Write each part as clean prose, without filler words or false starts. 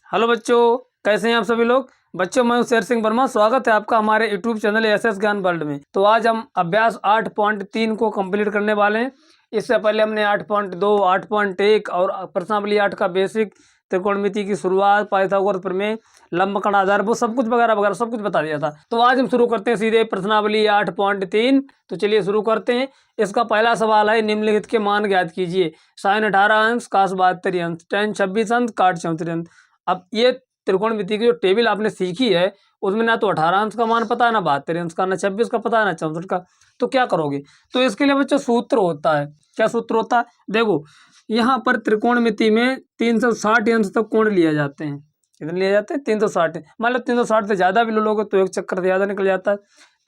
Hello बच्चों, कैसे हैं आप सभी लोग। बच्चों, मैं हूं शेर सिंह वर्मा। स्वागत है आपका हमारे यूट्यूब चैनल एसएस ज्ञान वर्ल्ड में। तो आज हम अभ्यास 8.3 को कंप्लीट करने वाले हैं। इससे पहले हमने 8.2, 8.1 और प्रश्नावली 8 का बेसिक, त्रिकोणमिति की शुरुआत, पाइथागोरस प्रमेय, लंबकोण आधार, वो सब कुछ वगैरह वगैरह सब कुछ बता दिया था। तो आज हम शुरू करते हैं सीधे प्रश्नावली 8.3। तो चलिए शुरू करते हैं। इसका पहला सवाल है, निम्नलिखित के मान ज्ञात कीजिए। साइन 18 अंश, कास 72 अंश, टेन 26 अंश, काट 34 अंश। अब ये त्रिकोणमिति की जो टेबल आपने सीखी है उसमें ना तो 18 अंश का मान पता है, ना 72 अंश का, ना 26 का पता है, ना 64 का। तो क्या करोगे। तो इसके लिए बच्चों सूत्र होता है। क्या सूत्र होता है, देखो यहाँ पर त्रिकोणमिति में 360 अंश तक कोण लिए जाते हैं। कितने लिए जाते हैं, 360। मान लो 360 से ज्यादा भी ले लोगे तो एक चक्कर से ज्यादा निकल जाता है।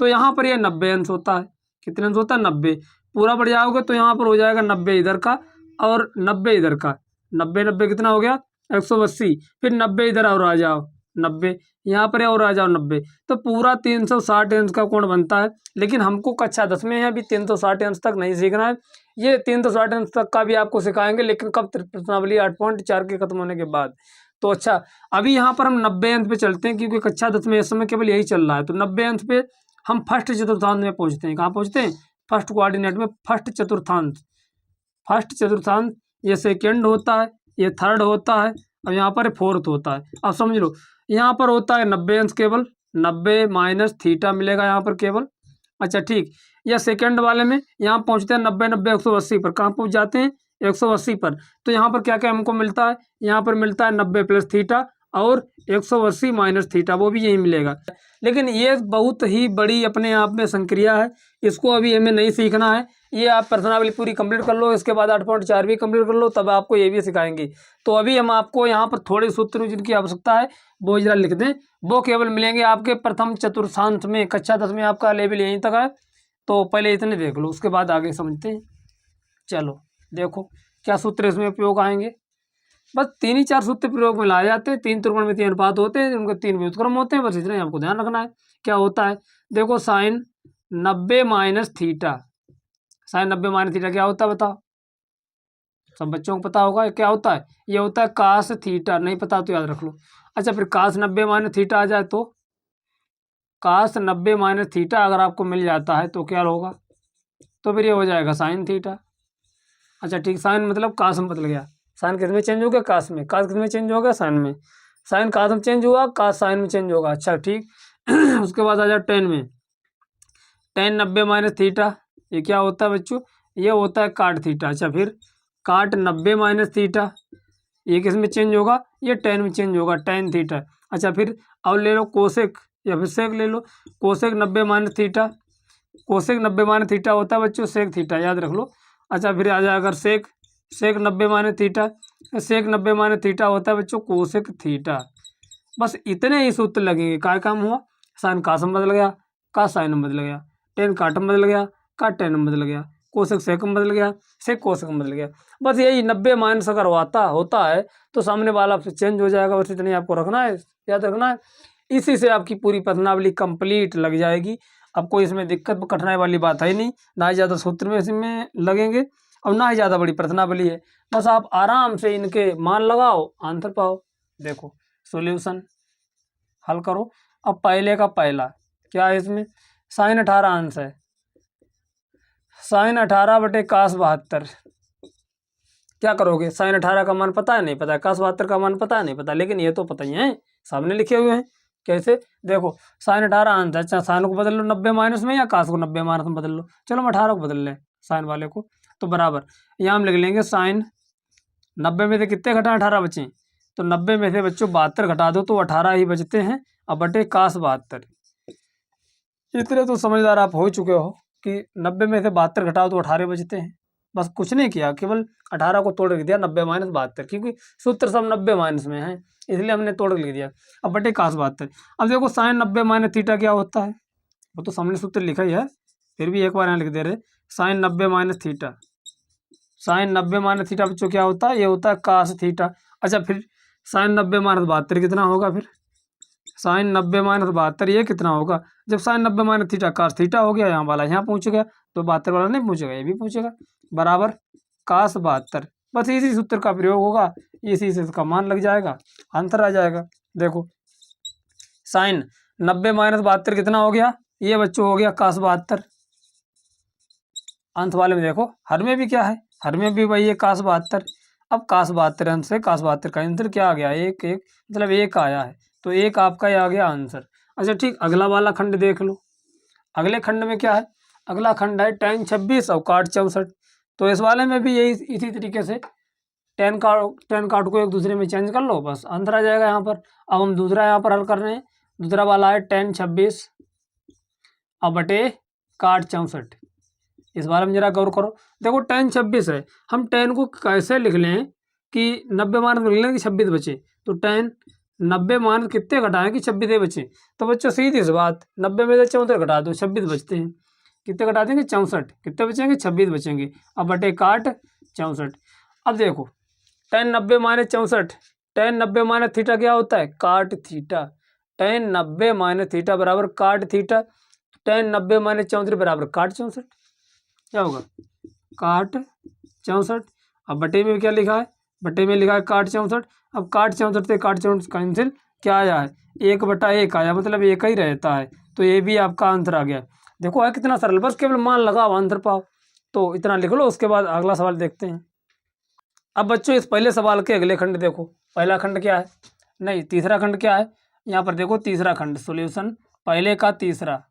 तो यहाँ पर ये 90 अंश होता है। कितने अंश होता है, 90। पूरा बढ़ जाओगे तो यहाँ पर हो जाएगा 90 इधर का और 90 इधर का। 90 90 कितना हो गया, 180। फिर 90 इधर और आ जाओ, 90 यहाँ पर और आ जाओ, 90। तो पूरा 360 अंश का कोण बनता है। लेकिन हमको कक्षा 10 में है, अभी 360 अंश तक नहीं सीखना है। ये 360 अंश तक का भी आपको सिखाएंगे, लेकिन कब, प्रश्नावली 8.4 के खत्म होने के बाद। तो अच्छा, अभी यहाँ पर हम 90 अंश पे चलते हैं, क्योंकि कक्षा 10 में इस समय केवल यही चल रहा है। तो 90 अंश पे हम फर्स्ट चतुर्थांश में पहुँचते हैं। कहाँ पहुँचते हैं, फर्स्ट कोऑर्डिनेट में, फर्स्ट चतुर्थांश। फर्स्ट चतुर्थांश ये सेकेंड होता है, ये थर्ड होता है, और यहाँ पर फोर्थ होता है। अब समझ लो, यहाँ पर होता है 90 अंश केवल, 90 माइनस थीटा मिलेगा यहाँ पर केवल। अच्छा ठीक, या सेकेंड वाले में यहाँ पहुँचते हैं 90 90 180 पर। कहाँ पहुँच जाते हैं, 180 पर। तो यहाँ पर क्या क्या हमको मिलता है, यहाँ पर मिलता है 90 प्लस थीटा और 180 माइनस थीटा, वो भी यही मिलेगा। लेकिन ये बहुत ही बड़ी अपने आप में संक्रिया है, इसको अभी हमें नहीं सीखना है। ये आप प्रश्नावली पूरी कंप्लीट कर लो, इसके बाद 8.4 भी कंप्लीट कर लो, तब आपको ये भी सिखाएंगे। तो अभी हम आपको यहाँ पर थोड़े सूत्र जिनकी आवश्यकता है वो जरा लिख दें। वो केवल मिलेंगे आपके प्रथम चतुर्थांश में। कक्षा 10 में आपका लेवल यहीं तक है, तो पहले इतने देख लो, उसके बाद आगे समझते हैं। चलो देखो क्या सूत्र इसमें उपयोग आएंगे। बस 3 ही 4 सूत्र प्रयोग में लाए जाते हैं। 3 त्रिकोणमितीय अनुपात होते हैं, उनके 3 व्युत्क्रम होते हैं, बस इतना ही आपको ध्यान रखना है। क्या होता है, देखो sine 90 minus theta. Sine 90 minus theta क्या होता है बताओ, सब बच्चों को पता होगा क्या होता है। ये होता है कास थीटा, नहीं पता तो याद रख लो। अच्छा, फिर कास 90 माइनस थीटा आ जाए तो, कास 90 माइनस थीटा अगर आपको मिल जाता है तो क्या होगा, तो फिर ये हो जाएगा साइन थीटा। अच्छा ठीक, साइन मतलब कास में बदल गया। साइन किस में चेंज हो गया, कास में। कास किस में चेंज हो गया, साइन में। साइन कास में चेंज हुआ, कास साइन में चेंज होगा। अच्छा ठीक उसके बाद आ जाए टेन में। टेन 90 माइनस थीटा, ये क्या होता है बच्चों, ये होता है काट थीटा। अच्छा फिर काट 90 माइनस थीटा, ये किस में चेंज होगा, ये टेन में चेंज होगा, टेन थीटा। अच्छा फिर अब ले लो कोसेक, या फिर सेक ले लो। Cosec 90 minus theta, cosec 90 minus theta होता है बच्चों सेक थीटा, याद रख लो। अच्छा फिर आ जाए अगर सेक, सेक 90 माइनस थीटा, सेक 90 माइनस थीटा होता है बच्चों कोसेक थीटा। बस इतने ही सूत्र लगेंगे। क्या काम हुआ, साइन कास में बदल गया, का साइन में बदल गया, टेन काट में बदल गया, का टेन में बदल गया, कोसेक सेक में बदल गया, सेक कोसेक में बदल गया। बस यही 90 माइनस अगर होता है तो सामने वाला चेंज हो जाएगा। बस इतने आपको रखना है, याद रखना है। इसी से आपकी पूरी प्रश्नावली कंप्लीट लग जाएगी। अब कोई इसमें दिक्कत कठिनाई वाली बात है नहीं, ना ही ज़्यादा सूत्र में इसमें लगेंगे और ना ही ज़्यादा बड़ी प्रश्नावली है। बस आप आराम से इनके मान लगाओ, आंसर पाओ। देखो सॉल्यूशन हल करो। अब पहले का पहला क्या है, इसमें साइन 18 अंश है। साइन 18 बटे कास 72, क्या करोगे। साइन 18 का मान पता है, नहीं पता है, कास 72 का मान पता है, नहीं पता, लेकिन ये तो पता ही है, सामने लिखे हुए हैं। कैसे, देखो साइन 18 अंश है। अच्छा, साइन को बदल लो 90 माइनस में, या कास को 90 माइनस में बदल लो। चलो हम 18 को बदल लें, साइन वाले को। तो बराबर यहाँ हम लिख लेंगे साइन 90 में से कितने घटा, 18 बचे। तो 90 में से बच्चों 72 घटा दो तो 18 ही बचते हैं। अब बटे कास 72। इतने तो समझदार आप हो चुके हो कि 90 में से 72 घटाओ तो 18 बचते हैं। बस कुछ नहीं किया, केवल 18 को तोड़ के दिया 90 माइनस 72, क्योंकि सूत्र सब 90 माइनस में है, इसलिए हमने तोड़ के लिख दिया। अब बटे कास 72। अब देखो साइन 90 माइनस थीटा क्या होता है, वो तो सामने सूत्र लिखा ही है, फिर भी एक बार यहाँ लिख दे रहे। Sine 90 minus theta, sine 90 minus theta बच्चों क्या होता है, ये होता है कास थीटा। अच्छा फिर साइन 90 माइनस 72 कितना होगा, फिर साइन 90 माइनस 72 ये कितना होगा। जब sine 90 minus theta cos theta हो गया, यहाँ वाला यहाँ पहुँच गया, तो 72 वाला नहीं पूछेगा, ये भी पूछेगा। बराबर कास 72 बस इसी सूत्र का प्रयोग होगा, इसी से इसका मान लग जाएगा, आंसर आ जाएगा। देखो साइन 90 माइनस 72 कितना हो गया, ये बच्चों हो गया cos 72। अंत वाले में देखो हर में भी क्या है, हर में भी वही है cos 72। अब cos 72 अंश से cos 72 का आंसर क्या आ गया, एक एक मतलब एक आया है, तो एक आपका ही आ गया आंसर। अच्छा ठीक, अगला वाला खंड देख लो। अगले खंड में क्या है, अगला खंड है tan 26 और cot 64। तो इस वाले में भी यही इसी तरीके से टेन काट को एक दूसरे में चेंज कर लो, बस आंसर आ जाएगा यहाँ पर। अब हम दूसरा यहाँ पर हल कर रहे हैं। दूसरा वाला है tan 26 अब बटे cot 64। इस बारे में जरा गौर करो। देखो tan 26 है, हम tan को कैसे लिख लें कि 90 माइनस लिख लें कि 26 बचे, तो tan 90 माइनस कितने घटाएं कि 26 बचे। तो बच्चों सीधी सी बात, 90 में से 64 घटा दो, 26 बचते हैं। कितने घटा देंगे, 64। कितने बचेंगे, 26 बचेंगे। अब बटे cot 64। अब देखो tan 90 minus 64, tan 90 minus theta क्या होता है, cot theta. tan 90 minus theta बराबर cot थीटा। tan 90 माइनस 34 बराबर cot 64। क्या होगा, cot 64। अब बटे में क्या लिखा है, बटे में लिखा है cot 64। अब cot 64 से cot 64 कैंसिल, क्या आया है, 1/1 आया, मतलब एक ही रहता है। तो ये भी आपका आंसर आ गया। देखो है कितना सरल, बस केवल मान लगाओ आंसर पाओ। तो इतना लिख लो, उसके बाद अगला सवाल देखते हैं। अब बच्चों इस पहले सवाल के अगले खंड देखो। पहला खंड क्या है, नहीं तीसरा खंड क्या है, यहाँ पर देखो तीसरा खंड सॉल्यूशन पहले का तीसरा,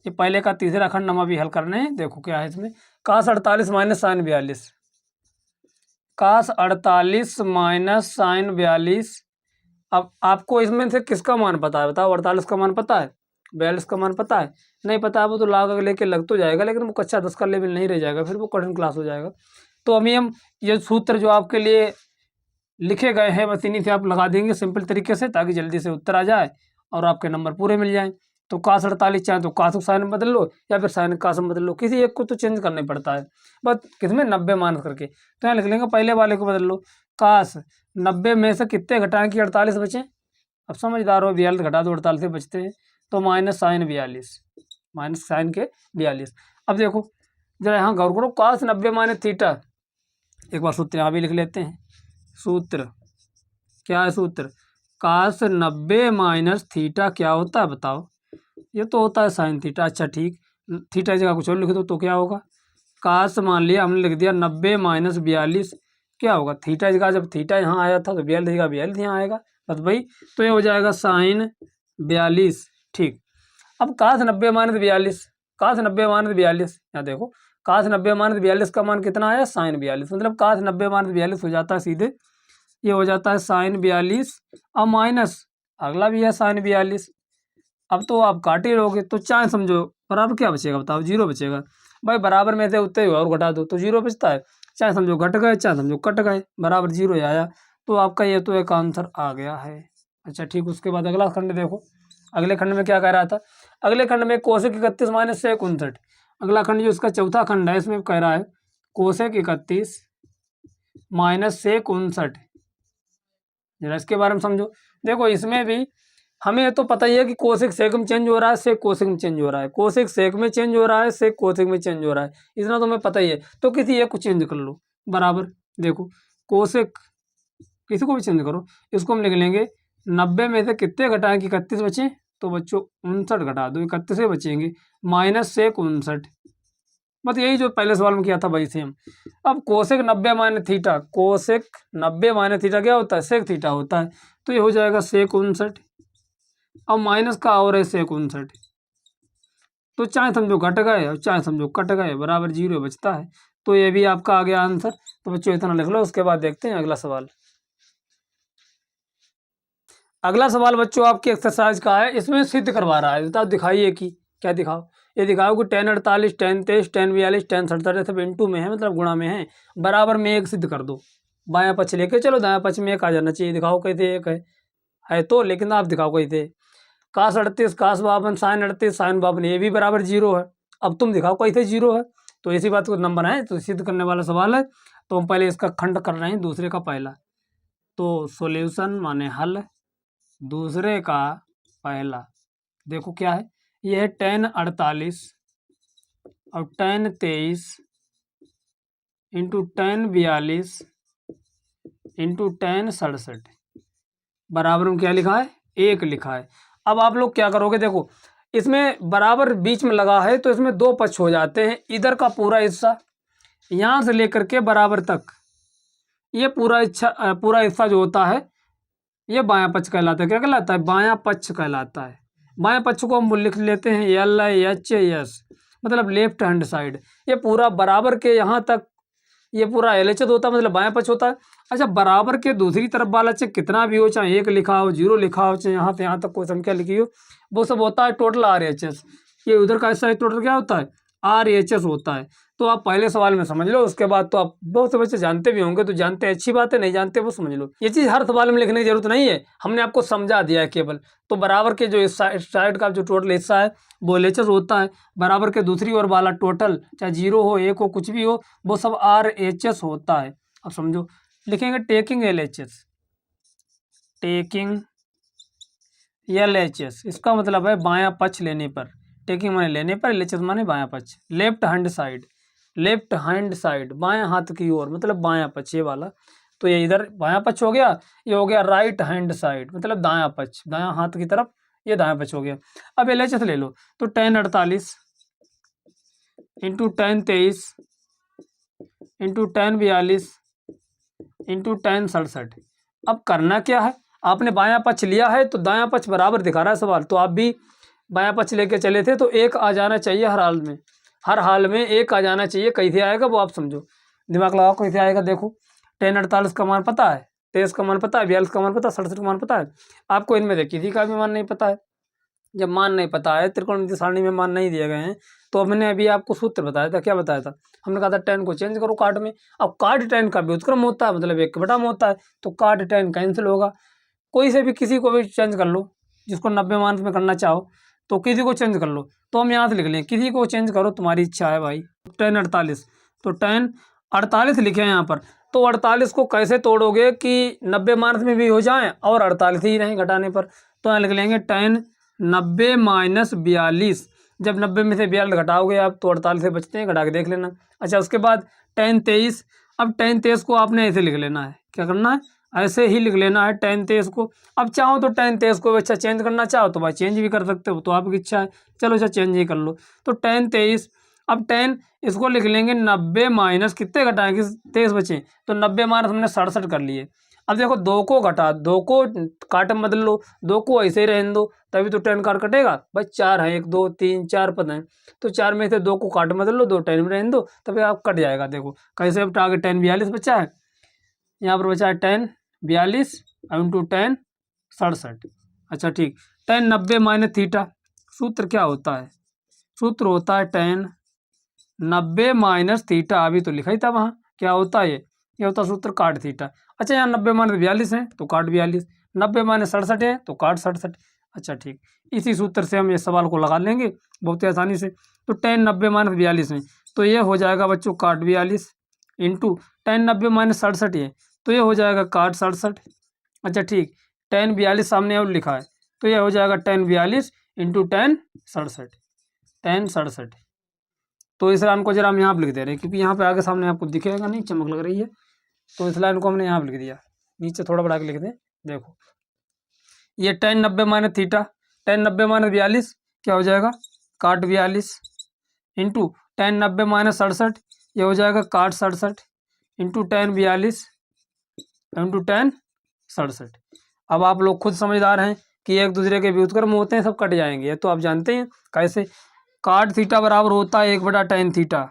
ये पहले का तीसरा खंड हम अभी हल करने हैं। देखो क्या है इसमें, cos 48 minus sine 42, cos 48 minus sine 42। अब आपको इसमें से किसका मान पता है, बताओ। 48 का मान पता है, 42 का मान पता है, नहीं पता है वो तो लाग लेके लग तो जाएगा, लेकिन वो कक्षा 10 का लेवल नहीं रह जाएगा, फिर वो कठिन क्लास हो जाएगा। तो अभी हम ये सूत्र जो आपके लिए लिखे गए हैं बस इन्हीं से आप लगा देंगे सिंपल तरीके से, ताकि जल्दी से उत्तर आ जाए और आपके नंबर पूरे मिल जाएं। तो cos 48 चाहे तो cos साइन में बदल लो, या फिर साइन cos में बदल लो, किसी एक को तो चेंज करना ही पड़ता है, बस किसमें 90 माइनस करके। तो यहाँ लिख लेंगे पहले वाले को बदल लो, cos 90 में से कितने घटाएं कि 48 बचें। अब समझदार हो, 42 घटा दो 48 से बचते हैं, तो माइनस साइन 42, माइनस साइन के 42। अब देखो जरा यहाँ गौर करो, cos 90 माइनस थीटा, एक बार सूत्र यहाँ भी लिख लेते हैं। सूत्र क्या है, सूत्र cos 90 माइनस थीटा क्या होता है बताओ, ये तो होता है साइन थीटा। अच्छा ठीक, थीटा जगह कुछ और लिख दो तो क्या होगा, cos मान लिया हमने लिख दिया 90 माइनस 42, क्या होगा थीटा जगह, जब थीटा यहाँ आया था तो 42 जगह 42 यहाँ आएगा, बस भाई। तो ये हो जाएगा साइन 42। ठीक, अब cos 90 माइनस 42, cos 90 माइनस 42, यहाँ देखो cos 90 माइनस 42 का मान कितना आया, साइन 42, मतलब cos 90 माइनस 42 हो जाता है सीधे, ये हो जाता है साइन 42। अब माइनस अगला भी है साइन 42। अब तो आप काट ही रहोगे, तो चाहे समझो बराबर क्या बचेगा बताओ, जीरो बचेगा। भाई बराबर में से उतने ही और घटा दो तो जीरो बचता है, चाहे समझो घट गए चाहे समझो कट गए, बराबर जीरो ही आया। तो आपका ये तो एक आंसर आ गया है। अच्छा ठीक, उसके बाद अगला खंड देखो। अगले खंड में क्या कह रहा था, अगले खंड में कोसेक 31 माइनस सेक 59। अगला खंड जो इसका चौथा खंड है इसमें कह रहा है कोसेक 31 माइनस सेक 59। जरा इसके बारे में समझो। देखो इसमें भी हमें ये तो पता ही है कि कोसेक सेक में चेंज हो रहा है, सेक कोसेक में चेंज हो रहा है, कोसेक सेक में चेंज हो रहा है, सेक कोसेक में चेंज हो रहा है, इतना तो हमें पता ही है। तो किसी एक को चेंज कर लो बराबर। देखो कोसेक किसी को भी चेंज करो, इसको हम लिख लेंगे 90 में से कितने घटाएं कि 31 बचे, तो बच्चों 59 घटा दो, 31 से बचेंगे, माइनस सेक 59। बस यही जो पहले सवाल में किया था वही सेम। अब cosec 90 minus theta, cosec 90 minus theta क्या होता है, सेक थीटा होता है, तो ये हो जाएगा सेक 59। अब माइनस का और है सेक 59, तो चाहे समझो घट गए और चाहे समझो कट गए, बराबर जीरो बचता है। तो ये भी आपका आ गया आंसर। तो बच्चों इतना लिख लो, उसके बाद देखते हैं अगला सवाल। अगला सवाल बच्चों आपकी एक्सरसाइज का है, इसमें सिद्ध करवा रहा है, बताओ दिखाइए कि क्या दिखाओ। ये दिखाओ कि tan 48 tan 23 tan 42 tan 47 सब इंटू में है, मतलब गुणा में है, बराबर में एक सिद्ध कर दो। बायां पक्ष लेके चलो, दायां पक्ष में एक आ जाना चाहिए। दिखाओ कैसे एक है तो, लेकिन आप दिखाओ कैसे। cos 38 cos 52 sin 38 sin 52 ये भी बराबर जीरो है। अब तुम दिखाओ कैसे जीरो है। तो इसी बात को नंबर है, तो सिद्ध करने वाला सवाल है। तो हम पहले इसका खंड कर रहे हैं, दूसरे का पहला। तो सॉल्यूशन माने हल, दूसरे का पहला। देखो क्या है, ये है tan 48 और tan 23 into tan 42 into ten 67 बराबर में क्या लिखा है 1 लिखा है। अब आप लोग क्या करोगे, देखो इसमें बराबर बीच में लगा है तो इसमें 2 पक्ष हो जाते हैं। इधर का पूरा हिस्सा यहाँ से लेकर के बराबर तक, ये पूरा हिस्सा जो होता है ये बायां पक्ष कहलाता है। क्या कहलाता है? बायां पक्ष कहलाता है। बायां पक्ष को हम लिख लेते हैं LHS, मतलब लेफ्ट हैंड साइड। ये पूरा बराबर के यहाँ तक ये पूरा LHS होता है, मतलब बायां पक्ष होता है। अच्छा, बराबर के दूसरी तरफ वाला चाहे कितना भी हो, चाहे 1 लिखा हो, 0 लिखा हो, चाहे यहाँ से यहाँ तक कोई संख्या लिखी हो, वो सब होता है टोटल RHS। ये उधर का हिस्सा टोटल क्या होता है? RHS होता है। तो आप पहले सवाल में समझ लो, उसके बाद तो आप बहुत से बच्चे जानते भी होंगे, तो जानते अच्छी बात है, नहीं जानते वो समझ लो। ये चीज़ हर सवाल में लिखने की जरूरत नहीं है, हमने आपको समझा दिया है केवल। तो बराबर के जो साइड का जो टोटल हिस्सा है वो LHS होता है। बराबर के दूसरी ओर वाला टोटल चाहे 0 हो, 1 हो, कुछ भी हो, वो सब RHS होता है। अब समझो, लिखेंगे टेकिंग LHS, टेकिंग LHS, इसका मतलब है बायां पक्ष लेने पर। टेकिंग माने लेने पर, LHS माने बायां पक्ष। Left hand side, left hand side बायां हाथ की ओर, मतलब बायां पक्ष ये वाला। तो ये इधर बायां पक्ष हो गया, ये हो गया राइट हैंड साइड, मतलब दायां पक्ष, दायां हाथ की तरफ ये दायां पक्ष हो गया। अब LHS ले लो, तो 1048 इंटू 1023 इंटू 1042 इंटू 1067। अब करना क्या है, आपने बायां पक्ष लिया है तो दायां पक्ष बराबर दिखा रहा है सवाल, तो आप भी बायां पक्ष लेके चले थे तो 1 आ जाना चाहिए हर हाल में। हर हाल में 1 आ जाना चाहिए। कैसे आएगा वो आप समझो, दिमाग लगाओ कैसे आएगा। देखो 1048 का मान पता है, 23 का मान पता है, 42 का मान पता है, 67 का मान पता है। आपको इनमें से किसी का भी मान नहीं पता है। जब मान नहीं पता है, त्रिकोणमितीय सारणी में मान नहीं दिए गए हैं, तो हमने अभी आपको सूत्र बताया था। क्या बताया था? हमने कहा था 10 को चेंज करो काट में। अब काट 10 का व्युत्क्रम होता है, मतलब 1 बटा में होता है, तो काट 10 कैंसिल होगा। कोई से भी किसी को भी चेंज कर लो, जिसको 90 मान में करना चाहो तो किसी को चेंज कर लो। तो हम यहाँ से लिख लें, किसी को चेंज करो, तुम्हारी इच्छा है भाई। 1048, तो 1048 लिखे हैं यहाँ पर। तो 48 को कैसे तोड़ोगे कि 90 मार्क्स में भी हो जाए और 48 ही नहीं घटाने पर। तो यहाँ लिख लेंगे 10 90 माइनस 42। जब 90 में से 42 घटाओगे आप तो 48 से बचते हैं, घटा के देख लेना। अच्छा, उसके बाद 10 23। अब 10 23 को आपने ऐसे लिख लेना है। क्या करना है? ऐसे ही लिख लेना है 10 23 को। अब चाहो तो 10 23 को अच्छा चेंज करना चाहो तो भाई चेंज भी कर सकते हो, तो आपकी इच्छा है। चलो अच्छा चेंज ही कर लो। तो 10 23, अब 10 इसको लिख लेंगे 90 माइनस कितने घटाएंगे? 23 बचे, तो 90 माइनस हमने 67 कर लिए। अब देखो 2 को घटा, 2 को काट में बदल लो, 2 को ऐसे ही रहने दो, तभी तो 10 काट कटेगा भाई। 4 है, 1 2 3 4 पद हैं, तो 4 में से 2 को काट में बदल लो, 2 10 में रहने दो, तभी आप कट जाएगा। देखो कैसे, अब आगे 10 42 बचा है, यहाँ पर बचा है 10 42 इंटू 10 67। अच्छा ठीक, 10 90 माइनस थीटा, सूत्र क्या होता है? सूत्र होता है 10 90 माइनस थीटा, अभी तो लिखा ही था वहाँ। क्या होता है ये होता सूत्र काट थीटा। अच्छा, यहाँ 90 माइनस 42 है तो काट 42, 90 माइनस 67 है तो काट 67। अच्छा ठीक, इसी सूत्र से हम इस सवाल को लगा लेंगे बहुत ही आसानी से। तो 10 90 माइनस 42 है तो ये हो जाएगा बच्चों काट 42 इंटू 10 90 माइनस 67 है तो ये हो जाएगा काट 67। अच्छा ठीक, 10 42 सामने और लिखा है तो ये हो जाएगा 10 42 इंटू 10 67, 10 67। तो इस लाइन को जरा हम यहाँ पर लिख दे रहे हैं, क्योंकि यहाँ पे आगे सामने आपको दिखेगा नहीं, चमक लग रही है, तो इस लाइन को हमने यहाँ पर लिख दिया। नीचे थोड़ा बढ़ा के लिख दें, देखो ये 10 90 माइनस थीटा, 10 90 माइनस 42 क्या हो जाएगा? काट 42 इंटू 10 90 माइनस 67, ये हो जाएगा काट 67 इंटू 10 42 इंटू 10 67। अब आप लोग खुद समझदार हैं कि एक दूसरे के व्युत्क्रम होते हैं, सब कट जाएंगे, तो आप जानते हैं कैसे। काट थीटा बराबर होता है 1/tan थीटा।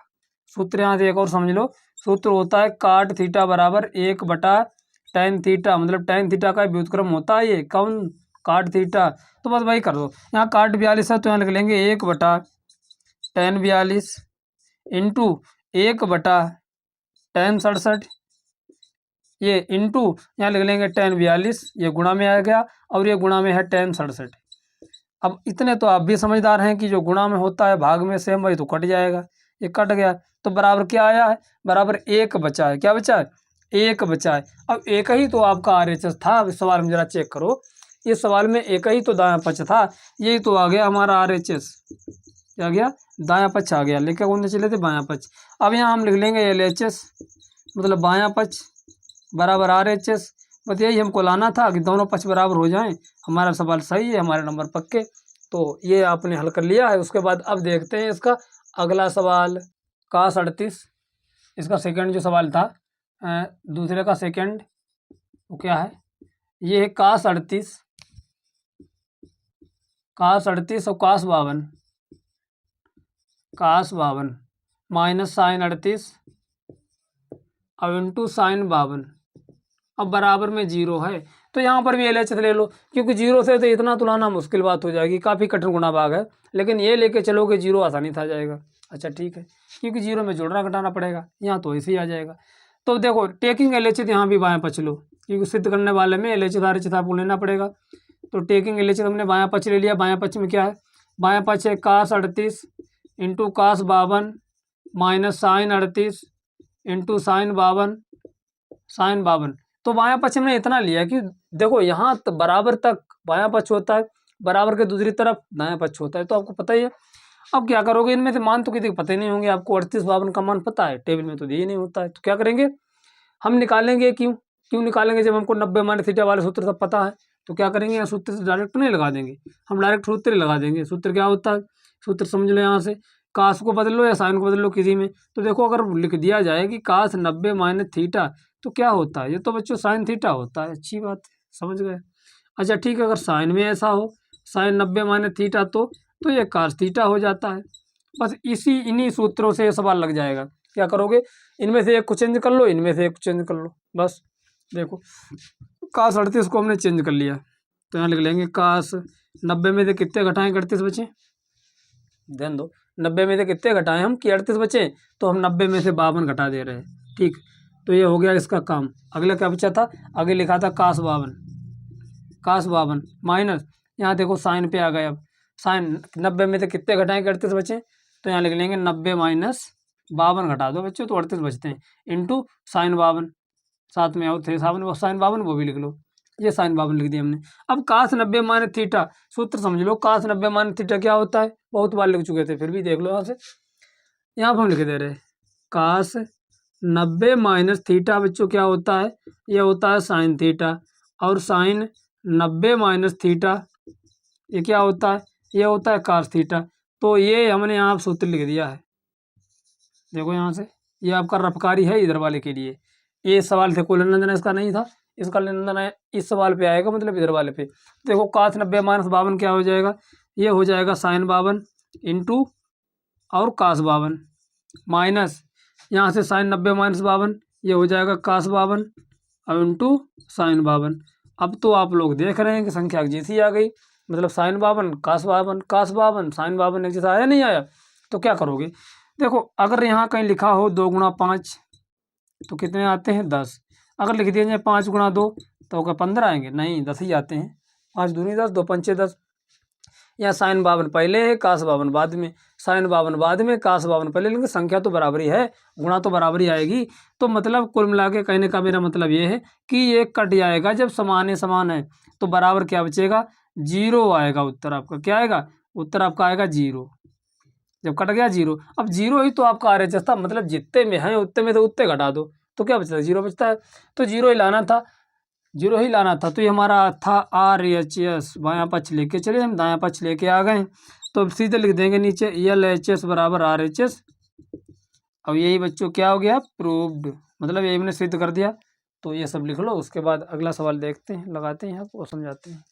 सूत्र यहाँ से एक और समझ लो, सूत्र होता है काट थीटा बराबर 1/tan थीटा, मतलब tan थीटा का व्युत्क्रम होता है ये कौन? काट थीटा। तो बस वही कर दो, यहाँ काट 42 है तो यहाँ लिख लेंगे 1/tan 42 इंटू 1/tan 67, ये इंटू यहाँ लिख लेंगे tan 42, ये गुणा में आ गया और ये गुणा में है tan 67। अब इतने तो आप भी समझदार हैं कि जो गुणा में होता है भाग में सेम वही तो कट जाएगा, ये कट गया तो बराबर क्या आया है? बराबर 1 बचा है। क्या बचा है? 1 बचा है। अब एक ही तो आपका RHS था। इस सवाल में जरा चेक करो, इस सवाल में एक ही तो दायां पक्ष था, यही तो आ गया हमारा RHS। क्या आ गया? दायां पक्ष आ गया। लेकर कौन से चले थे? बायां पक्ष। अब यहाँ हम लिख लेंगे LHS, मतलब बायां पक्ष बराबर आर एच एस। बस यही हमको लाना था कि दोनों पक्ष बराबर हो जाएं। हमारा सवाल सही है, हमारे नंबर पक्के। तो ये आपने हल कर लिया है। उसके बाद अब देखते हैं इसका अगला सवाल, कास 38। इसका सेकंड जो सवाल था, दूसरे का सेकंड वो क्या है, ये है कास 38, कास 38 और कास 52 माइनस साइन 38 अब इंटू साइन 52, अब बराबर में जीरो है। तो यहाँ पर भी LHS ले लो, क्योंकि जीरो से तो इतना तुलाना मुश्किल बात हो जाएगी, काफ़ी कठिन गुणा भाग है। लेकिन ये लेके चलोगे जीरो आसानी था जाएगा। अच्छा ठीक है, क्योंकि जीरो में जोड़ना घटाना पड़ेगा, यहाँ तो ऐसे ही आ जाएगा। तो देखो टेकिंग LHS यहाँ भी बायां पक्ष लो, क्योंकि सिद्ध करने वाले में LHS RHS आपको लेना पड़ेगा। तो टेकिंग LHS हमने बायां पक्ष ले लिया। बायां पक्ष में क्या है, बायां पक्ष है cos 38 into cos 52 minus sine 38 into sine 52। तो बायां पक्ष हमने इतना लिया कि देखो यहाँ बराबर तक बायां पक्ष होता है, बराबर के दूसरी तरफ दायां पक्ष होता है, तो आपको पता ही है। अब क्या करोगे, इनमें से मान तो किसी को पता ही नहीं होंगे। आपको 38 52 का मान पता है, टेबल में तो दिए नहीं होता है। तो क्या करेंगे, हम निकालेंगे। क्यों निकालेंगे, जब हमको 90 माइनस थीटा वाले सूत्र सब पता है। तो क्या करेंगे, यहाँ सूत्र से डायरेक्ट नहीं लगा देंगे, हम डायरेक्ट सूत्र ही लगा देंगे। सूत्र क्या होता है, सूत्र समझ लो, यहाँ से कास को बदल लो या साइन को बदल लो किसी में। तो देखो अगर लिख दिया जाए कि कास 90 माइनस थीटा, तो क्या होता है, ये तो बच्चों साइन थीटा होता है। अच्छी बात है, समझ गए। अच्छा ठीक है, अगर साइन में ऐसा हो, साइन 90 माइनस थीटा, तो ये कास थीटा हो जाता है। बस इन्हीं सूत्रों से ये सवाल लग जाएगा। क्या करोगे, इनमें से एक को चेंज कर लो, इनमें से एक को चेंज कर लो, बस। देखो कास 38 को हमने चेंज कर लिया, तो यहाँ लिख लेंगे कास 90 में से कितने घटाएं 38 बचे। ध्यान दो, 90 में से कितने घटाएं हम कि 38 बचे, तो हम 90 में से 52 घटा दे रहे हैं। ठीक, तो ये हो गया इसका काम। अगला क्या बचा था, आगे लिखा था कास 52 माइनस, यहाँ देखो साइन पे आ गए। अब साइन 90 में से कितने घटाएं कि 38 बचे, तो यहाँ लिख लेंगे 90 माइनस 52 घटा दो बच्चों, तो 38 बचते हैं, इंटू साइन 52, साथ में और थे साइन 52 वो भी लिख लो। ये साइन 52 लिख दिया हमने। अब कास 90 माइनस थीटा, सूत्र समझ लो। कास 90 माइनस थीटा क्या होता है, बहुत बार लिख चुके थे, फिर भी देख लो यहाँ से। यहाँ पर हम लिख दे रहे हैं कास 90 माइनस थीटा बच्चों क्या होता है, ये होता है साइन थीटा। और साइन 90 माइनस थीटा ये क्या होता है, ये होता है कास थीटा। तो ये हमने यहाँ सूत्र लिख दिया है। देखो यहाँ से, ये आपका रफकारी है इधर वाले के लिए। ये सवाल थे, कोई लेना देना इसका नहीं था, इसका लेना देना है इस सवाल पे आएगा, मतलब इधर वाले पे। देखो कास 90 माइनस 52 क्या हो जाएगा, ये हो जाएगा साइन 52 इंटू और कास 52 माइनस, यहाँ से साइन 90 माइनस 52 ये हो जाएगा कास 52 और इंटू साइन 52। अब तो आप लोग देख रहे हैं कि संख्या जैसी आ गई, मतलब साइन 52 कास 52 साइन 52 एक जैसा आया नहीं आया। तो क्या करोगे, देखो अगर यहाँ कहीं लिखा हो 2 गुणा 5 तो कितने आते हैं 10। अगर लिख दिया जाए 5 गुणा 2 तो क्या 15 आएंगे, नहीं 10 ही आते हैं। 5 दूनी 10, 2 पंचे 10। या साइन 52 पहले है कास 52 बाद में, साइन 52 बाद में कास 52 पहले, लेकिन संख्या तो बराबर ही है, गुणा तो बराबर ही आएगी। तो मतलब कुल मिला के कहने का मेरा मतलब ये है कि ये कट जाएगा, जब समान है तो बराबर क्या बचेगा, जीरो आएगा। उत्तर आपका क्या आएगा, उत्तर आपका आएगा जीरो। जब कट गया जीरो, अब जीरो ही तो आपका RHS था, मतलब जितने में है उतने में से उतने घटा दो तो क्या बचता है, जीरो बचता है। तो जीरो ही लाना था, जीरो ही लाना था। तो ये हमारा था RHS। बायां पक्ष लेके चले, हम दायां पक्ष लेके आ गए। तो अब सीधे लिख देंगे नीचे LHS बराबर RHS। अब यही बच्चों क्या हो गया, प्रूव्ड, मतलब यही हमने सिद्ध कर दिया। तो ये सब लिख लो। उसके बाद अगला सवाल देखते हैं, लगाते हैं आपको समझाते हैं।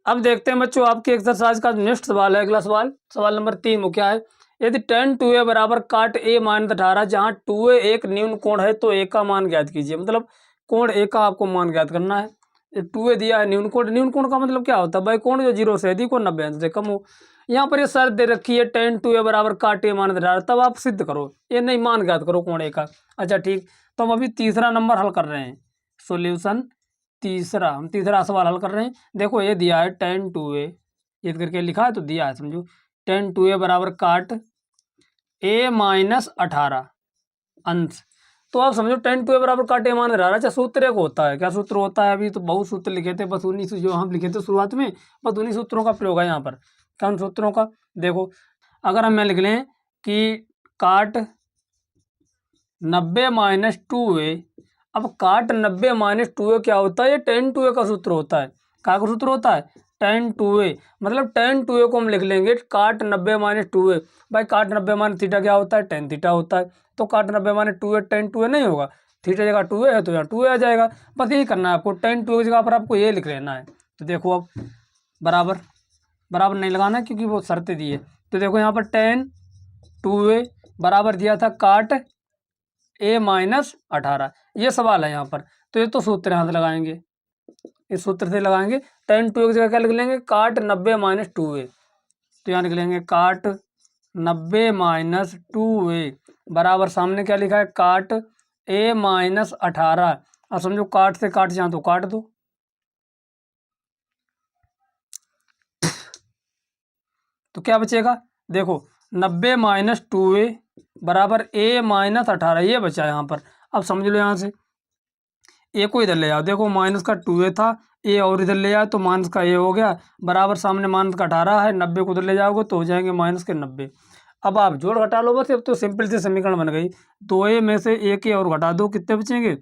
अब देखते हैं बच्चों आपके एक्सरसाइज का नेक्स्ट सवाल है। अगला सवाल, सवाल नंबर 3 वो क्या है, यदि tan 2a बराबर काट a माइनस 18, जहाँ 2a एक न्यून कोण है तो a का मान ज्ञात कीजिए। मतलब कोण a का आपको मान ज्ञात करना है। 2a दिया है न्यून कोण, न्यून कोण का मतलब क्या होता है भाई, कोण जो 0 से अधिक हो 90 अंश से कम हो। यहाँ पर ये शर्त दे रखी है tan 2a बराबर काट a माइनस 18, तब आप सिद्ध करो, ये नहीं मान ज्ञात करो कोण a का। अच्छा ठीक, तो हम अभी तीसरा नंबर हल कर रहे हैं। सोल्यूशन तीसरा, हम तीसरा सवाल हल कर रहे हैं। देखो ये दिया है tan 2a, ये करके लिखा है तो दिया है, समझो tan 2a बराबर काट a माइनस 18 अंश। तो आप समझो tan 2a बराबर काट a माइनस 18। अच्छा सूत्र एक होता है, क्या सूत्र होता है, अभी तो बहुत सूत्र लिखे थे, बस उन्हीं से जो हम लिखे थे शुरुआत में, बस उन्हीं सूत्रों का प्रयोग है यहाँ पर। क्या उन सूत्रों का, देखो अगर हम लिख लें कि काट 90 माइनस 2a, अब काट 90 माइनस 2a क्या होता है, ये tan 2a का सूत्र होता है। क्या का सूत्र होता है, tan 2a, मतलब tan 2a को हम लिख लेंगे काट 90 माइनस 2a। भाई काट 90 माइनस थीटा क्या होता है, tan थीटा होता है। तो काट 90 माइनस 2a tan 2a नहीं होगा, थीटा जगह 2a है तो यहाँ 2a आ जाएगा। बस यही करना है आपको, tan 2a की जगह पर आपको ये लिख लेना है। तो देखो अब बराबर बराबर नहीं लगाना है क्योंकि वो शर्तें दी है। तो देखो यहाँ पर tan 2a बराबर दिया था काट a माइनस 18, ये सवाल है यहाँ पर। तो ये तो सूत्र यहाँ से लगाएंगे, इस सूत्र से लगाएंगे। tan 2a की जगह क्या लिख लेंगे, काट 90 माइनस 2a। तो यहाँ लिख लेंगे काट 90 माइनस 2a बराबर सामने क्या लिखा है, काट a माइनस 18। अब समझो काट से काट जाए तो काट दो, तो क्या बचेगा, देखो 90 माइनस 2a बराबर a माइनस 18, ये बचा यहाँ पर। अब समझ लो यहाँ से ए को इधर ले आओ, देखो माइनस का 2a था, ए और इधर ले आओ तो माइनस का ए हो गया, बराबर सामने माइनस का 18 है, 90 को उधर ले जाओगे तो हो जाएंगे माइनस के 90। अब आप जोड़ घटा लो बस, अब तो सिंपल से समीकरण बन गई। 2a में से एक ए और घटा दो, कितने बचेंगे,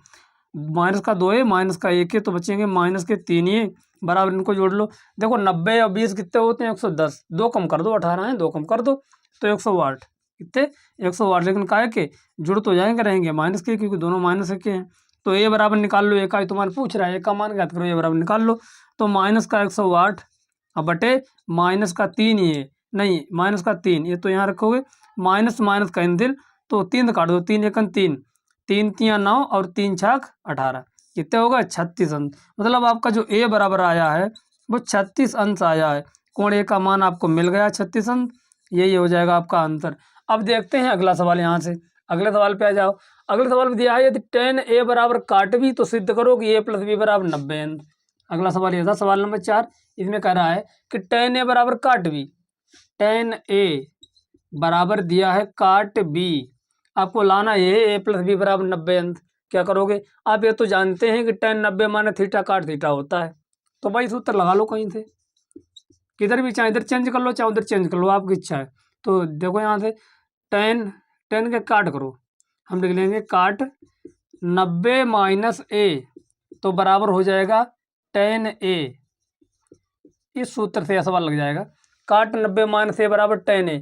माइनस का 2a माइनस का 1a तो बचेंगे माइनस के 3a, बराबर इनको जोड़ लो। देखो 90 और 20 कितने होते हैं, 110, 2 कम कर दो, 18 है 2 कम कर दो तो 108, कितने 108। लेकिन काय के जुड़ तो जाएंगे, रहेंगे माइनस के, क्योंकि दोनों माइनस के हैं। तो ए बराबर निकाल लो, ए का तुम्हारे पूछ रहा है, ए का मान ज्ञात करो, ए बराबर निकाल लो। तो माइनस का 108 अब बटे माइनस का 3 ये नहीं, माइनस का 3 ये तो यहाँ रखोगे, माइनस माइनस कैंसिल, तो 3 काट दो, 3 एकन 3, 3 तियाँ 9 और 3 छाक 18, कितने होगा 36 अंश। मतलब आपका जो ए बराबर आया है वो 36 अंश आया है। कोण ए का मान आपको मिल गया 36 अंश, यही हो जाएगा आपका आंसर। अब देखते हैं अगला सवाल, यहाँ से अगले सवाल पे आ जाओ। अगले सवाल में दिया है यदि tan a बराबर काट b तो सिद्ध करो कि a प्लस बी बराबर 90 अंश। अगला सवाल ये था, सवाल नंबर 4। इसमें कह रहा है कि tan a बराबर काट b, tan a बराबर दिया है काट b, आपको लाना है a प्लस बी बराबर 90 अंश। क्या करोगे, आप ये तो जानते हैं कि tan 90 माने थीटा काट थीटा होता है। तो भाई सूत्र लगा लो कहीं से, किधर भी, चाहे इधर चेंज कर लो चाहे उधर चेंज कर लो, आपकी इच्छा है। तो देखो यहाँ से tan के काट करो, हम लिख लेंगे काट 90 माइनस a तो बराबर हो जाएगा tan a। इस सूत्र से यह सवाल लग जाएगा, काट 90 माइनस a बराबर tan a,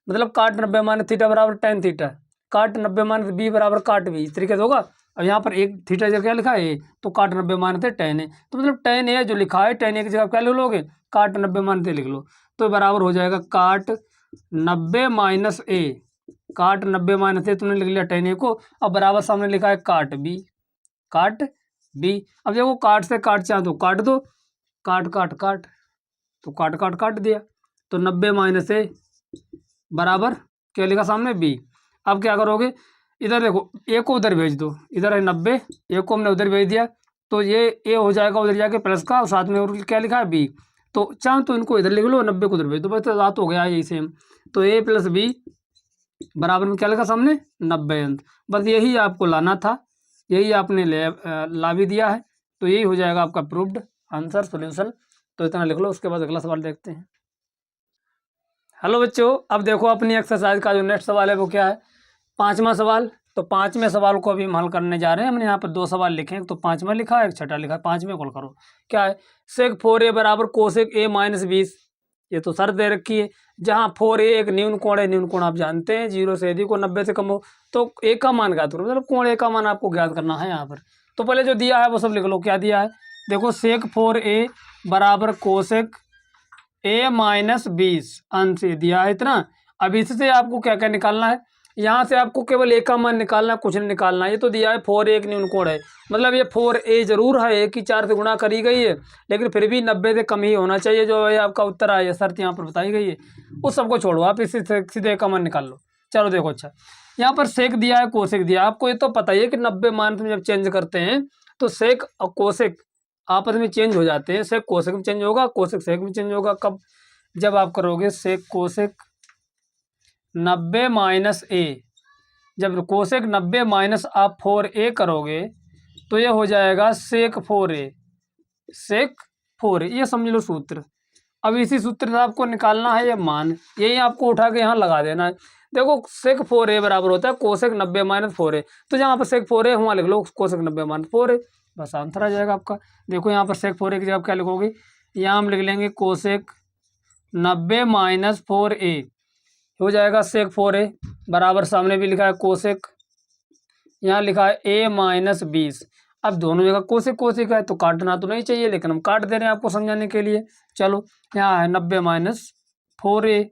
मतलब काट 90 माइनस थीटा बराबर tan थीटा, काट 90 माइनस b बराबर काट b, इस तरीके से होगा। अब यहाँ पर एक थीटा जगह क्या लिखा है a, तो काट 90 माइनस है tan a, तो मतलब tan a जो लिखा है tan a की जगह क्या लिख लोगे, काट 90 माइनस a लिख लो, तो बराबर हो जाएगा काट 90 माइनस a, काट 90 माइनस a तुमने लिख लिया tan a को। अब बराबर सामने लिखा है काट b, काट b। अब देखो काट से काट चाहे तो काट दो, काट काट काट तो काट काट काट दिया, तो 90 माइनस a बराबर क्या लिखा सामने b। अब क्या करोगे, इधर देखो a को उधर भेज दो, इधर है 90, a को हमने उधर भेज दिया तो ये a हो जाएगा उधर जाके प्लस का, और साथ में और क्या लिखा है b। तो चाहो तो इनको इधर लिख लो, 90 को उधर भेज दो, बस तो रात हो गया यही सेम। तो a प्लस b बराबर में क्या लिखा सामने 90 अंश। बस यही आपको लाना था, यही आपने ला भी दिया है, तो यही हो जाएगा आपका प्रूव्ड आंसर सॉल्यूशन। तो इतना लिख लो, उसके बाद अगला सवाल देखते हैं। हेलो बच्चों, अब देखो अपनी एक्सरसाइज का जो नेक्स्ट सवाल है वो क्या है, 5वां सवाल। तो 5वें सवाल को अभी हम हल करने जा रहे हैं। हमने यहाँ पर 2 सवाल लिखे हैं, तो 5वां लिखा है, एक छठा लिखा है, 5वें को हल करो। क्या है, सेक 4a बराबर कोसेक a माइनस 20, ये तो शर्त दे रखी है। जहाँ 4a एक न्यून कोण है, न्यून कोण आप जानते हैं 0 से यदि को 90 से कम हो तो a का मान ज्ञात करो, मतलब कोण a का मान आपको ज्ञात करना है यहाँ पर। तो पहले जो दिया है वो सब लिख लो, क्या दिया है, देखो सेक 4a बराबर कोसेक a माइनस 20 अंश दिया है इतना। अब इससे आपको क्या क्या निकालना है, यहाँ से आपको केवल a का मान निकालना है, कुछ नहीं निकालना है। ये तो दिया है 4a एक न्यून कोण है, मतलब ये 4a जरूर है, a की 4 से गुणा करी गई है, लेकिन फिर भी 90 से कम ही होना चाहिए जो है आपका उत्तर आया, शर्त यहाँ पर बताई गई है। उस सबको छोड़ो, आप इससे सीधे a का मान निकाल लो। चलो देखो, अच्छा यहाँ पर सेक दिया है, कोसेक दिया है, आपको ये तो पता ही है कि 90 मान में जब चेंज करते हैं तो सेक और कोसेक आपस में चेंज हो जाते हैं, सेक कोसेक में चेंज होगा, कोसेक सेक में चेंज होगा। कब, जब आप करोगे सेक कोसेक 90 माइनस a, जब कोसेक 90 माइनस आप 4a करोगे तो ये हो जाएगा सेक 4a, सेक 4a, ये समझ लो सूत्र। अब इसी सूत्र से आपको निकालना है ये मान, यही आपको उठा के यहाँ लगा देना है। देखो सेक 4a बराबर होता है कोसेक 90 माइनस 4a, तो जहाँ पर सेक 4a वहाँ लिख लो कोसेक 90 माइनस 4a, बस आंसर आ जाएगा आपका। देखो यहाँ पर सेक 4a की जगह क्या लिखोगे, यहाँ हम लिख लेंगे कोसेक 90 माइनस 4a हो जाएगा सेक 4a बराबर, सामने भी लिखा है कोसेक, यहाँ लिखा है a माइनस 20। अब दोनों जगह कोसेक कोसेक है तो काटना तो नहीं चाहिए, लेकिन हम काट दे रहे हैं आपको समझाने के लिए। चलो यहाँ है 90 माइनस 4a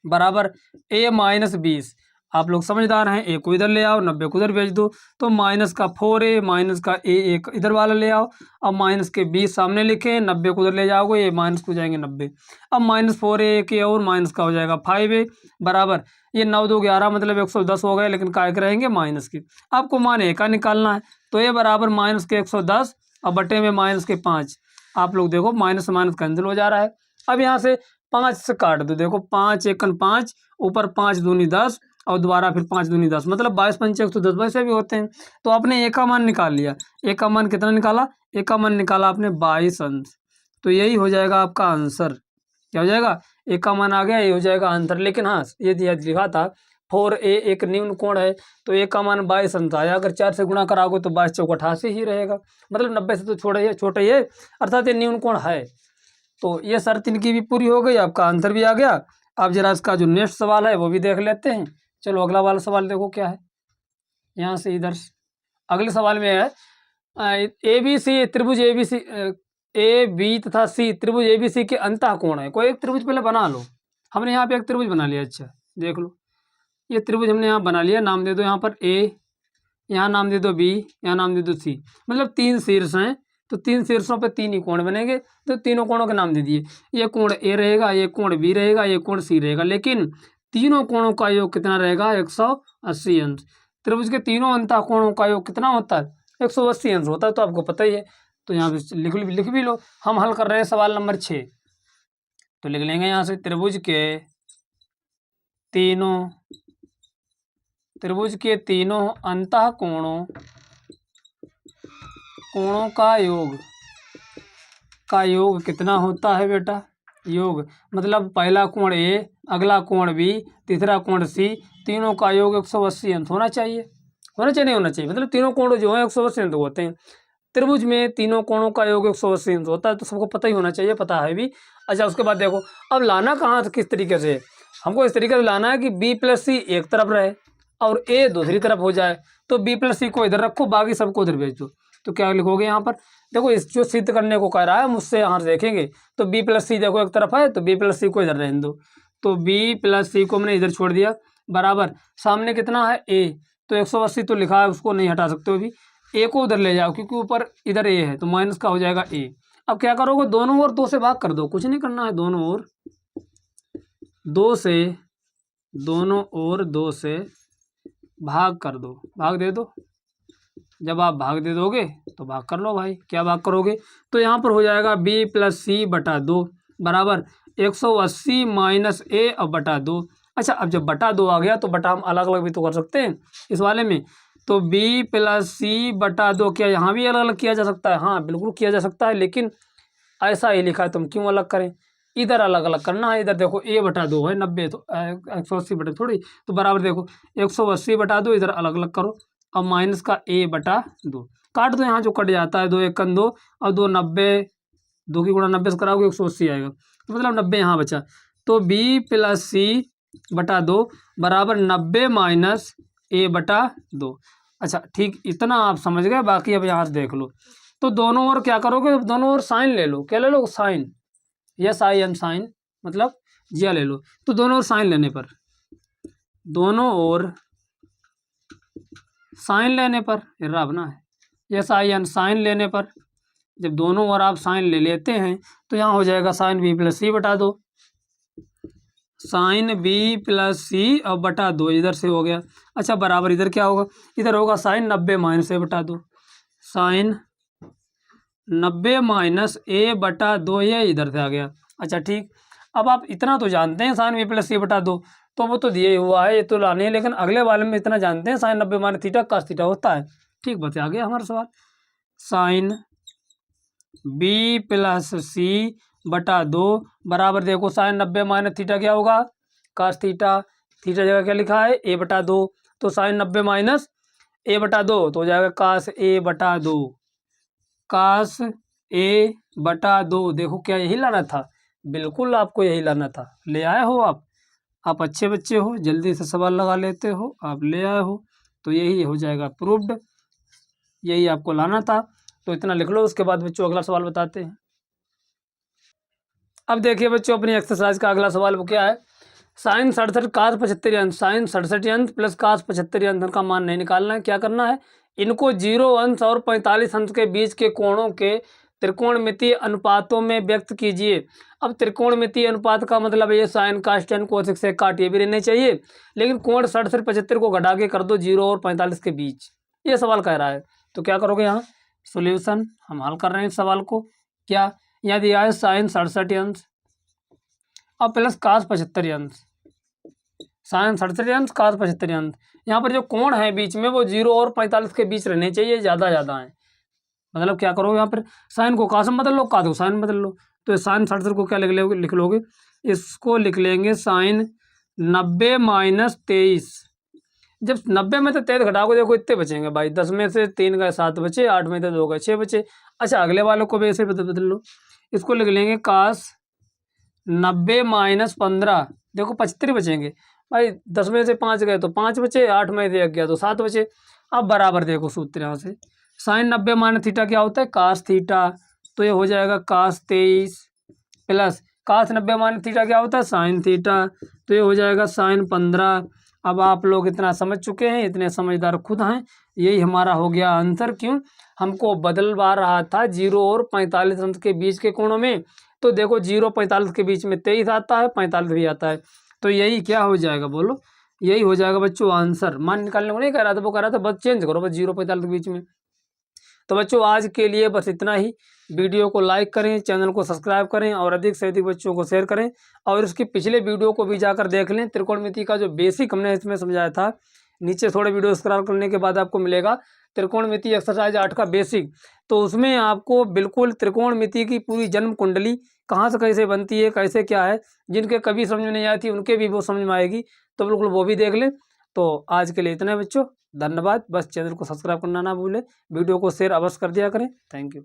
बराबर a माइनस 20। आप लोग समझदार हैं, a को इधर ले आओ, 90 को इधर भेज दो, तो माइनस का 4a माइनस का a एक इधर वाला ले आओ। अब माइनस के 20 सामने लिखे, 90 को उधर ले जाओगे, ये माइनस को जाएंगे 90। अब माइनस 4a के और माइनस का हो जाएगा 5a बराबर, ये 9 2 11 मतलब 110 हो गए, लेकिन काय के रहेंगे माइनस के। आपको मान a का निकालना है, तो ये बराबर माइनस के 110 और बटे में माइनस के 5। आप लोग देखो माइनस माइनस कैंसिल हो जा रहा है। अब यहाँ से 5 से काट दो, देखो 5 एकन 5, ऊपर 5 दूनी 10 और दोबारा फिर 5 दूनी 10, मतलब 22 पंचे 110 वैसे भी होते हैं। तो आपने ए का मान निकाल लिया, ए का मान कितना निकाला, ए का मान निकाला आपने 22 अंश, तो यही हो जाएगा आपका आंसर। क्या हो जाएगा, ए का मान आ गया, ये हो जाएगा आंसर। लेकिन हाँ ये लिखा था 4a एक निम्न कोण है, तो ए का मान 22 अंश आया। अगर 4 से गुणा कराओगे तो 22 चौक 88 ही रहेगा, मतलब 90 से तो छोटा ही है, अर्थात ये निम्न कोण है। तो ये शर्त इनकी भी पूरी हो गई, आपका आंसर भी आ गया। अब जरा इसका जो नेक्स्ट सवाल है वो भी देख लेते हैं। चलो अगला वाला सवाल देखो क्या है, यहाँ से इधर अगले सवाल में है ए बी सी त्रिभुज ए बी तथा सी त्रिभुज ए बी सी के अंतः कोण है। कोई एक त्रिभुज पहले बना लो, हमने यहाँ पे एक त्रिभुज बना लिया। अच्छा देख लो, ये त्रिभुज हमने यहाँ बना लिया, नाम दे दो यहाँ पर ए, यहाँ नाम दे दो बी, यहाँ नाम दे दो सी, मतलब 3 शीर्ष हैं, तो 3 शीर्षों पे 3 ही कोण बनेंगे, तो तीनों कोणों के नाम दे दिए। ये कोण ए रहेगा, ये कोण बी रहेगा, ये कोण सी रहेगा, लेकिन तीनों कोणों का योग कितना रहेगा, 180 अंश। त्रिभुज के तीनों अंतः कोणों का योग कितना होता है, 180 अंश होता है, तो आपको पता ही है। तो यहाँ पे लिख भी लो। हम हल कर रहे हैं सवाल नंबर 6, तो लिख लेंगे यहाँ से त्रिभुज के तीनों अंतः कोणों का योग कितना होता है बेटा, योग मतलब पहला कोण ए, अगला कोण बी, तीसरा कोण सी, तीनों का योग 180 अंश होना चाहिए। नहीं होना चाहिए, मतलब तीनों कोण जो है 180 अंश होते हैं। त्रिभुज में तीनों कोणों का योग 180 अंश होता है, तो सबको पता ही होना चाहिए, पता है भी। अच्छा उसके बाद देखो अब लाना कहाँ था, किस तरीके से, हमको इस तरीके से लाना है कि बी प्लस सी एक तरफ रहे और ए दूसरी तरफ हो जाए, तो बी प्लस सी को इधर रखो, बाकी सबको उधर भेज दो। तो क्या लिखोगे यहाँ पर, देखो इस जो सिद्ध करने को कह रहा है मुझसे, यहाँ से देखेंगे तो बी प्लस सी देखो एक तरफ है, तो बी प्लस सी को इधर रहने दो, तो बी प्लस सी को मैंने इधर छोड़ दिया बराबर, सामने कितना है ए, तो 180 तो लिखा है, उसको नहीं हटा सकते हो भी, ए को उधर ले जाओ क्योंकि ऊपर इधर ए है, तो माइनस का हो जाएगा ए। अब क्या करोगे, दोनों ओर 2 से भाग कर दो, कुछ नहीं करना है, दोनों ओर 2 से भाग कर दो, भाग दे दो। जब आप भाग दे दोगे तो भाग कर लो भाई, क्या भाग करोगे, तो यहाँ पर हो जाएगा बी प्लस सी बटा 2 बराबर 180 माइनस ए और बटा 2। अच्छा अब जब बटा 2 आ गया तो बटा हम अलग अलग भी तो कर सकते हैं इस वाले में, तो बी प्लस सी बटा 2 क्या यहाँ भी अलग अलग किया जा सकता है, हाँ बिल्कुल किया जा सकता है, लेकिन ऐसा ही लिखा है, तुम क्यों अलग करें, इधर अलग अलग करना है। इधर देखो ए बटा 2 है 90, तो 180 बटा थोड़ी, तो बराबर देखो 180 बटा 2, इधर अलग अलग करो, और माइनस का ए बटा 2 काट दो, यहाँ जो कट जाता है 2 एकन 2 और 2 90, 2 की गुणा 90 से कराओगे 180 आएगा, तो मतलब 90 यहाँ बचा, तो बी प्लस सी बटा 2 बराबर 90 माइनस ए बटा 2। अच्छा ठीक, इतना आप समझ गए, बाकी अब यहाँ से देख लो। तो दोनों ओर क्या करोगे, दोनों ओर साइन ले लो, क्या ले लो, sine, yes I am sine, मतलब जिया ले लो। तो दोनों ओर साइन लेने पर, दोनों ओर साइन लेने पर बना है, यस आई एन साइन लेने पर, जब दोनों ओर आप साइन ले लेते हैं तो यहाँ हो जाएगा साइन बी प्लस सी बटा 2, साइन बी प्लस सी और बटा 2 इधर से हो गया। अच्छा बराबर इधर क्या होगा, इधर होगा साइन 90 माइनस ए बटा 2, साइन 90 माइनस ए बटा 2, ये इधर से आ गया। अच्छा ठीक, अब आप इतना तो जानते हैं साइन बी प्लस सी बटा 2, तो वो तो दिए हुआ है, ये तो लाने है, लेकिन अगले वाले में इतना जानते हैं sine 90 minus theta cos theta होता है। ठीक बता आ गया हमारा सवाल, साइन बी प्लस सी बटा 2 बराबर देखो साइन 90 माइनस थीटा क्या होगा, कास थीटा, थीटा जगह क्या लिखा है a/2, तो साइन 90 माइनस a/2 तो हो जाएगा कास a/2, कास a/2। देखो क्या यही लाना था, बिल्कुल आपको यही लाना था, ले आए हो आप अच्छे बच्चे हो, जल्दी से सवाल लगा लेते हो, आप ले आए हो, तो यही हो जाएगा प्रूव्ड, यही आपको लाना था। तो इतना लिख लो, उसके बाद बच्चों अगला सवाल बताते हैं। अब देखिए बच्चों अपनी एक्सरसाइज का अगला सवाल वो क्या है, साइन 67 कास 75 अंश, साइन 67 अंश प्लस कास 75 अंश का मान नहीं निकालना है। क्या करना है, इनको 0 अंश और 45 अंश के बीच के कोणों के त्रिकोणमितीय अनुपातों में व्यक्त कीजिए। अब त्रिकोणमितीय अनुपात का मतलब ये साइन कास टेन कोसेक सेक काट ये भी रहने चाहिए, लेकिन कोण 67 75 को घटा के कर दो 0 और 45 के बीच, ये सवाल कह रहा है। तो क्या करोगे, यहाँ सोल्यूशन हम हल कर रहे हैं इस सवाल को। क्या यहाँ दिया है साइन 67 अंश और प्लस कास 75 अंश, साइन 67 अंश कास 75 अंश। यहाँ पर जो कोण है बीच में वो 0 और 45 के बीच रहने चाहिए, ज़्यादा है। मतलब क्या करोगे, यहाँ पर साइन को कास में बदल लो, कास को साइन में बदल लो, तो साइन 67 को क्या लिख लोगे, इसको लिख लेंगे साइन 90 माइनस 23। जब 90 में तो 23 घटाओगे देखो इतने बचेंगे भाई, 10 में से 3 गए 7 बचे, 8 में से 2 गए 6 बचे। अच्छा अगले वालों को भी ऐसे बदल लो, इसको लिख लेंगे कास 90 माइनस 15, देखो 75 बचेंगे भाई, 10 में से 5 गए तो 5 बचे, 8 में से 1 गया तो 7 बचे। अब बराबर देखो सूत्र यहाँ से, साइन 90 माइनस थीटा क्या होता है कास थीटा, तो ये हो जाएगा कास 23 प्लस कास 90 माइनस थीटा क्या होता है साइन थीटा, तो ये हो जाएगा साइन 15। अब आप लोग इतना समझ चुके हैं, इतने समझदार खुद हैं, यही हमारा हो गया आंसर। क्यों, हमको बदलवा रहा था 0 और 45 अंश के बीच के कोणों में, तो देखो 0 45 के बीच में 23 आता है, 45 भी आता है, तो यही क्या हो जाएगा बोलो, यही हो जाएगा बच्चों आंसर। मान निकालने को नहीं कह रहा था, वो कह रहा था बस चेंज करो बस 0 45 के बीच में। तो बच्चों आज के लिए बस इतना ही, वीडियो को लाइक करें, चैनल को सब्सक्राइब करें और अधिक से अधिक बच्चों को शेयर करें, और इसके पिछले वीडियो को भी जाकर देख लें। त्रिकोणमिति का जो बेसिक हमने इसमें समझाया था, नीचे थोड़े वीडियो स्क्रॉल करने के बाद आपको मिलेगा त्रिकोणमिति एक्सरसाइज 8 का बेसिक, तो उसमें आपको बिल्कुल त्रिकोणमिति की पूरी जन्म कुंडली कहाँ से कैसे बनती है, कैसे क्या है, जिनके कभी समझ में नहीं आई थी उनके भी वो समझ में आएगी, तो बिल्कुल वो भी देख लें। तो आज के लिए इतना है बच्चों, धन्यवाद। बस चैनल को सब्सक्राइब करना ना भूलें, वीडियो को शेयर अवश्य कर दिया करें। Thank you.